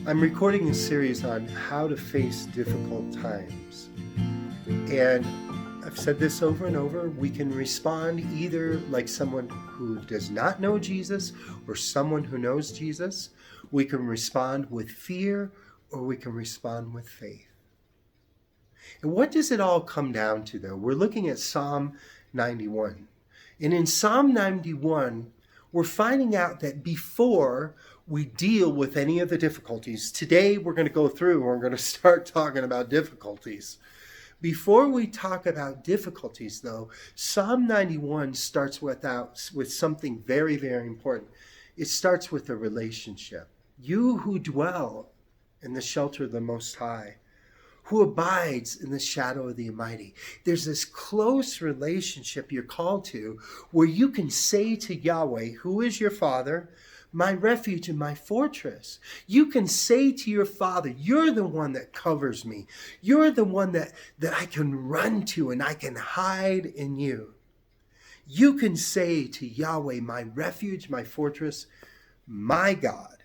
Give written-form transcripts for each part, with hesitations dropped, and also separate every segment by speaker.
Speaker 1: I'm recording a series on how to face difficult times. And I've said this over and over. We can respond either like someone who does not know Jesus or someone who knows Jesus. We can respond with fear or we can respond with faith. And what does it all come down to, though? We're looking at Psalm 91. And in Psalm 91, we're finding out that before we deal with any of the difficulties, today we're going to go through and we're going to start talking about difficulties. Before we talk about difficulties, though, Psalm 91 starts with something very, very important. It starts with a relationship. You who dwell in the shelter of the Most High, who abides in the shadow of the Almighty. There's this close relationship you're called to where you can say to Yahweh, who is your Father, my refuge and my fortress. You can say to your Father, you're the one that covers me. You're the one that I can run to and I can hide in you. You can say to Yahweh, my refuge, my fortress, my God,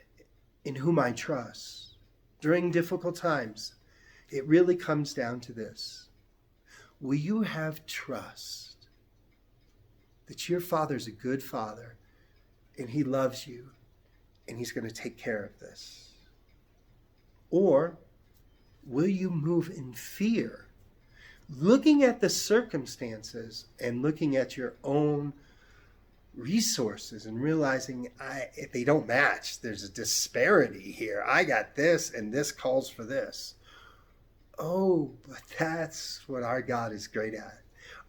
Speaker 1: in whom I trust. During difficult times, it really comes down to this. Will you have trust that your Father's a good Father and He loves you and He's going to take care of this? Or will you move in fear, looking at the circumstances and looking at your own resources and realizing if they don't match, there's a disparity here. I got this and this calls for this. Oh, but that's what our God is great at.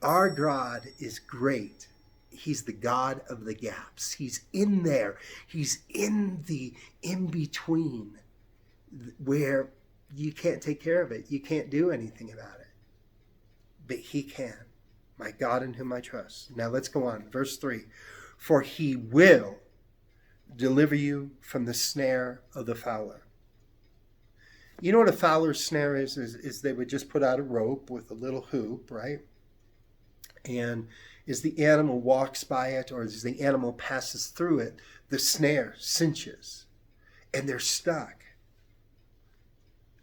Speaker 1: Our God is great. He's the God of the gaps. He's in there. He's in the in-between where you can't take care of it. You can't do anything about it. But He can. My God in whom I trust. Now let's go on. Verse 3. For He will deliver you from the snare of the fowler. You know what a Fowlers Snare is they would just put out a rope with a little hoop, right? And as the animal walks by it or as the animal passes through it, the snare cinches and they're stuck.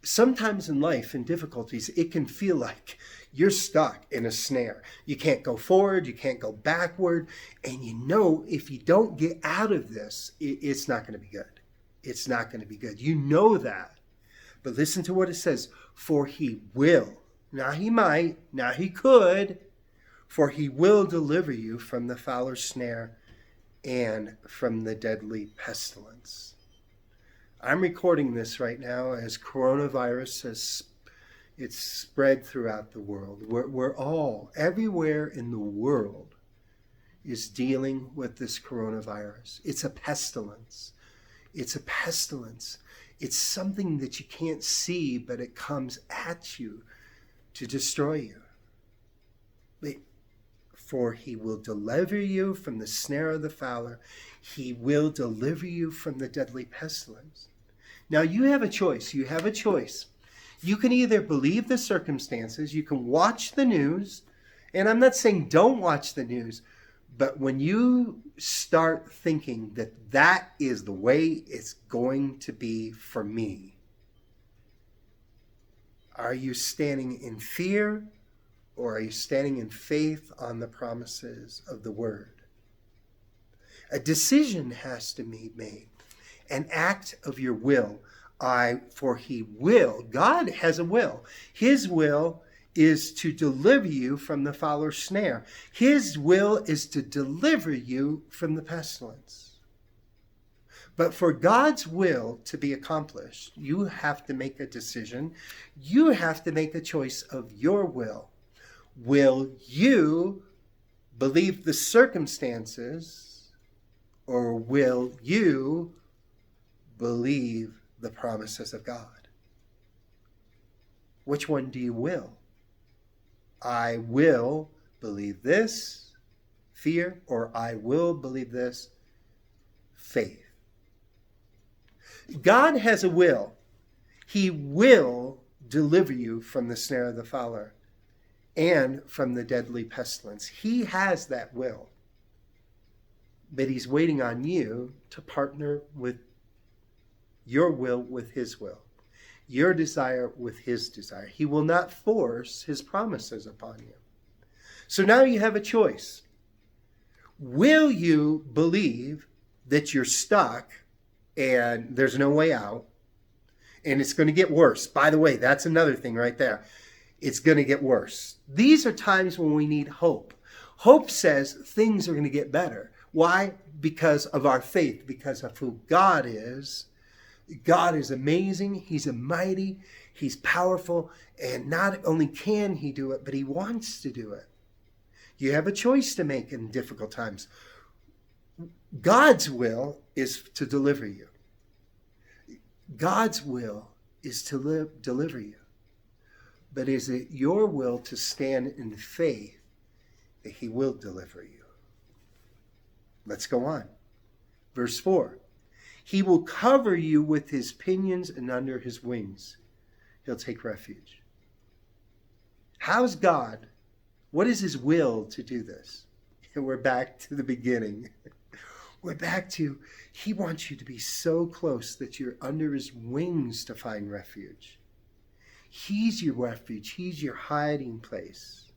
Speaker 1: Sometimes in life, in difficulties, it can feel like you're stuck in a snare. You can't go forward, you can't go backward, and you know if you don't get out of this, it's not going to be good. It's not going to be good. You know that. But listen to what it says, for He will, not He might, not He could, for He will deliver you from the fowler's snare and from the deadly pestilence. I'm recording this right now as coronavirus it's spread throughout the world. We're all, everywhere in the world is dealing with this coronavirus. It's a pestilence. It's a pestilence. It's something that you can't see, but it comes at you to destroy you. For He will deliver you from the snare of the fowler. He will deliver you from the deadly pestilence. Now you have a choice. You have a choice. You can either believe the circumstances, you can watch the news, and I'm not saying don't watch the news, but when you start thinking that that is the way it's going to be for me, are you standing in fear or are you standing in faith on the promises of the Word? A decision has to be made, an act of your will. For He will, God has a will. His will is to deliver you from the fowler's snare. His will is to deliver you from the pestilence. But for God's will to be accomplished, you have to make a decision. You have to make a choice of your will. Will you believe the circumstances, or will you believe the promises of God? Which one do you will? I will believe this, fear, or I will believe this, faith. God has a will. He will deliver you from the snare of the fowler and from the deadly pestilence. He has that will. But He's waiting on you to partner with your will with his will, your desire with his desire. He will not force his promises upon you. So now you have a choice. Will you believe that you're stuck and there's no way out and it's going to get worse? By the way, that's another thing right there. It's going to get worse. These are times when we need hope. Hope says things are going to get better. Why? Because of our faith, because of who God is. God is amazing. He's mighty. He's powerful. And not only can he do it, but he wants to do it. You have a choice to make in difficult times. God's will is to deliver you. God's will is to deliver you. But is it your will to stand in faith that he will deliver you? Let's go on. Verse 4. He will cover you with his pinions, and under his wings he'll take refuge. How's God? What is his will to do this? And we're back to the beginning. We're back to, he wants you to be so close that you're under his wings to find refuge. He's your refuge. He's your hiding place.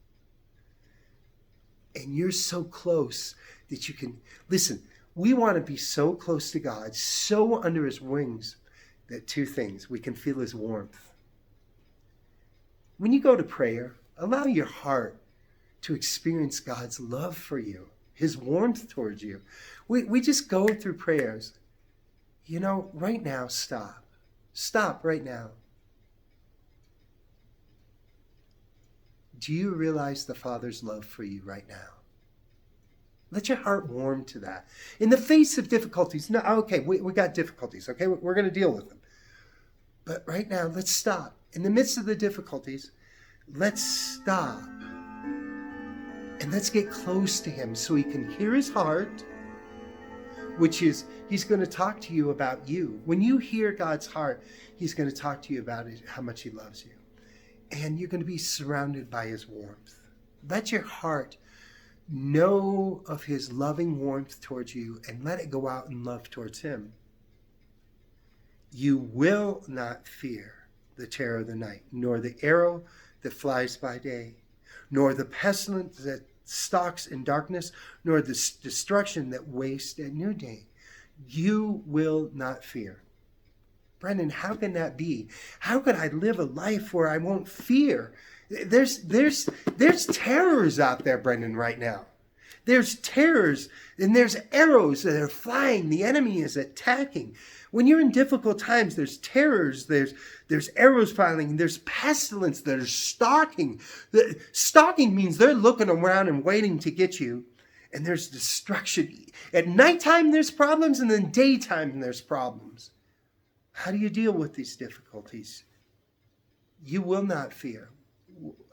Speaker 1: And you're so close that you can, listen, we want to be so close to God, so under his wings, that two things, we can feel his warmth. When you go to prayer, allow your heart to experience God's love for you, his warmth towards you. We just go through prayers. You know, right now, stop. Stop right now. Do you realize the Father's love for you right now? Let your heart warm to that. In the face of difficulties, no, okay, we got difficulties, okay? We're going to deal with them. But right now, let's stop. In the midst of the difficulties, let's stop. And let's get close to him so he can hear his heart, which is, he's going to talk to you about you. When you hear God's heart, he's going to talk to you about it, how much he loves you. And you're going to be surrounded by his warmth. Let your heart know of his loving warmth towards you and let it go out in love towards him. You will not fear the terror of the night, nor the arrow that flies by day, nor the pestilence that stalks in darkness, nor the destruction that wastes at noonday. You will not fear. Brendan, how can that be? How can I live a life where I won't fear? There's terrors out there, Brendan, right now. There's terrors and there's arrows that are flying. The enemy is attacking. When you're in difficult times, there's terrors, there's arrows flying, there's pestilence that are stalking. Stalking means they're looking around and waiting to get you. And there's destruction. At nighttime, there's problems, and then daytime, there's problems. How do you deal with these difficulties? You will not fear.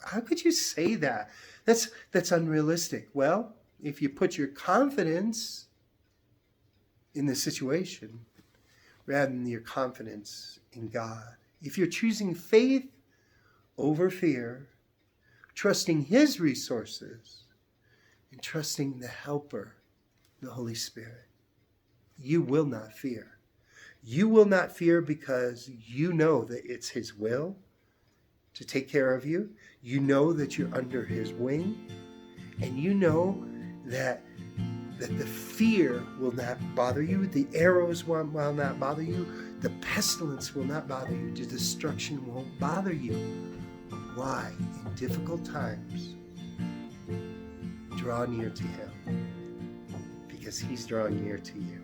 Speaker 1: How could you say that? That's unrealistic. Well, if you put your confidence in the situation rather than your confidence in God, if you're choosing faith over fear, trusting his resources, and trusting the helper, the Holy Spirit, you will not fear. You will not fear because you know that it's his will to take care of you. You know that you're under his wing. And you know that the fear will not bother you. The arrows will not bother you. The pestilence will not bother you. The destruction won't bother you. Why? In difficult times, draw near to him because he's drawing near to you.